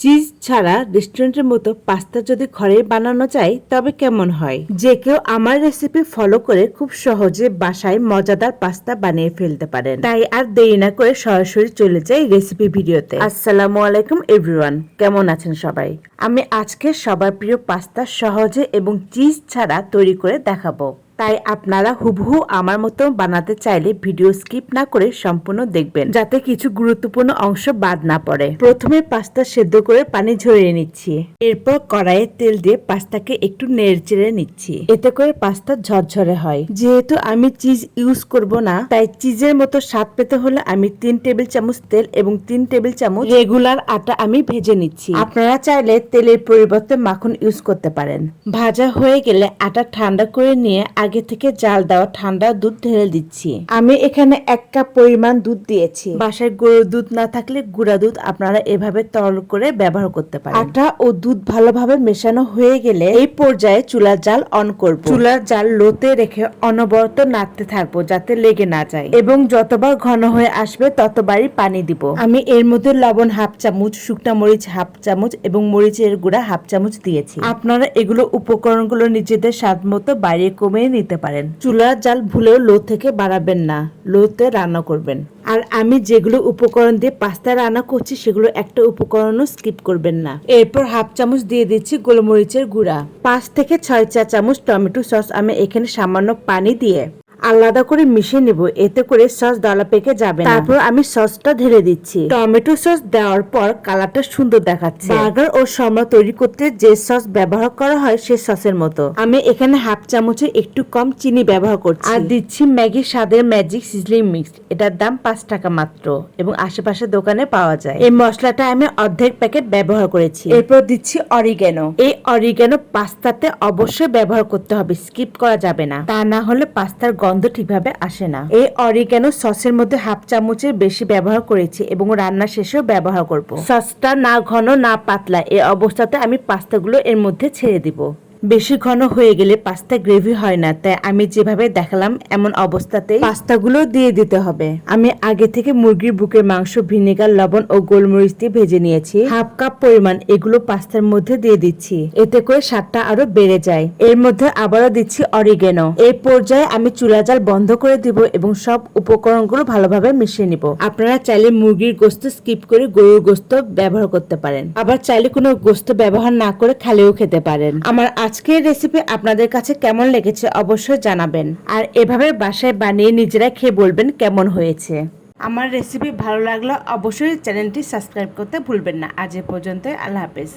Cheese ছাড়া রেস্টুরেন্টের মতো পাস্তা যদি ঘরে বানানো যায় তবে কেমন হয়। যে কেউ আমার রেসিপি ফলো করে খুব সহজে বাসায় মজাদার পাস্তা বানিয়ে ফেলতে পারেন। তাই আর দেরি না করে সরাসরি চলে যাই রেসিপি ভিডিওতে। আসসালামু আলাইকুম এভরিওয়ান, কেমন আছেন সবাই। আমি আজকে সবার প্রিয় পাস্তা সহজে এবং চিজ ছাড়া তৈরি করে দেখাবো। তাই আপনারা হুবহু আমার মতো বানাতে চাইলে ভিডিও স্কিপ না করে সম্পূর্ণ দেখবেন, যাতে কিছু গুরুত্বপূর্ণ অংশ বাদ না পড়ে। প্রথমে পাস্তা সেদ্ধ করে পানি ঝরিয়ে নিচ্ছি। এরপর কড়াইয়ে তেল দিয়ে পাস্তাকে একটু নেড়েচেড়ে নিচ্ছি, এতে করে পাস্তা ঝরঝরে হয়। যেহেতু আমি চিজ ইউজ করব না, তাই চিজের মতো স্বাদ পেতে হলে আমি 3 টেবিল চামচ তেল এবং 3 টেবিল চামচ রেগুলার আটা আমি ভেজে নিচ্ছি। আপনারা চাইলে তেলের পরিবর্তে মাখন ইউজ করতে পারেন। ভাজা হয়ে গেলে আটা ঠান্ডা করে নিয়ে আগে থেকে জাল দেওয়া ঠান্ডা দুধ ঢেলে দিচ্ছি। আমি এখানে 1 কাপ পরিমাণ দুধ দিয়েছি। বাসায় গরুর দুধ না থাকলে গুঁড়া দুধ আপনারা এভাবে তরল করে ব্যবহার করতে পারেন। আটা ও দুধ ভালোভাবে মেশানো হয়ে গেলে এই পর্যায়ে চুলার জাল অন করব। চুলার জাল লোতে রেখে অনবরত নাড়তে থাকবো যাতে লেগে না যায়, এবং যতবার ঘন হয়ে আসবে ততবারই পানি দিব। আমি এর মধ্যে লবণ হাফ চামচ, শুকনা মরিচ হাফ চামচ এবং মরিচের গুঁড়া হাফ চামচ দিয়েছি। আপনারা এগুলো উপকরণগুলো নিজেদের স্বাদ মতো বাড়িয়ে কমিয়ে নিতে পারেন। চুলার জাল ভুলেও লো থেকে বাড়াবেন না, লোতে রান্না করবেন। আর আমি যেগুলো উপকরণ দিয়ে পাস্তা রান্না করছি সেগুলো একটা উপকরণও স্কিপ করবেন না। এরপর হাফ চামচ দিয়ে দিচ্ছি গোলমরিচের গুঁড়া। 5 থেকে 6 চা চামচ টমেটো সস আমি এখানে সামান্য পানি দিয়ে আলাদা করে মিশিয়ে নেব, এতে করে সস দলা পেকে যাবে না। তারপর আমি সসটা ঢেলে দিচ্ছি। টমেটো সস দেওয়ার পর কালারটা সুন্দর দেখাচ্ছে। বার্গার ও শর্মা তৈরি করতে যে সস ব্যবহার করা হয় সে সসের মতো। আমি এখানে হাফ চামচে একটু কম চিনি ব্যবহার করছি। আর দিচ্ছি ম্যাগি স্বাদের ম্যাজিক সিজলিং মিক্স। এটার দাম 5 টাকা মাত্র এবং আশেপাশে দোকানে পাওয়া যায়। এই মশলাটা আমি অর্ধেক প্যাকেট ব্যবহার করেছি। এরপর দিচ্ছি অরিগ্যানো। এই অরিগ্যানো পাস্তাতে অবশ্যই ব্যবহার করতে হবে, স্কিপ করা যাবে না, তা না হলে পাস্তার গন্ধ ঠিকভাবে আসে না। এই অরিগ্যানো সসের মধ্যে হাফ চামচের বেশি ব্যবহার করেছি এবং রান্না শেষেও ব্যবহার করব। সসটা না ঘন না পাতলা, এই অবস্থাতে আমি পাস্তাগুলো এর মধ্যে ছেড়ে দিব। বেশি ঘন হয়ে গেলে পাস্তা গ্রেভি হয় না, তাই আমি যেভাবে দেখালাম এমন অবস্থাতে পাস্তাগুলো দিয়ে দিতে হবে। আমি আগে থেকে মুরগির বুকের মাংস ভিনেগার, লবণ ও গোলমরিচ দিয়ে ভেজে নিয়েছি। হাফ কাপ পরিমাণ এগুলো পাস্তার মধ্যে দিয়ে দিচ্ছি, এতে করে স্বাদটা আরো বেড়ে যায়। এর মধ্যে আবারও দিচ্ছি অরিগ্যানো। এই পর্যায়ে আমি চুলা জাল বন্ধ করে দিব এবং সব উপকরণগুলো ভালোভাবে মিশিয়ে নিব। আপনারা চাইলে মুরগির গোস্ত স্কিপ করে গরুর গোস্ত ব্যবহার করতে পারেন, আবার চাইলে কোনো গোস্ত ব্যবহার না করে খালিও খেতে পারেন। আমার আজকের রেসিপি আপনাদের কাছে কেমন লেগেছে অবশ্যই জানাবেন, আর এভাবে বাসায় বানিয়ে নিজেরা খেয়ে বলবেন কেমন হয়েছে। আমার রেসিপি ভালো লাগলে অবশ্যই চ্যানেলটি সাবস্ক্রাইব করতে ভুলবেন না। আজ এ পর্যন্ত, আল্লাহ হাফেজ।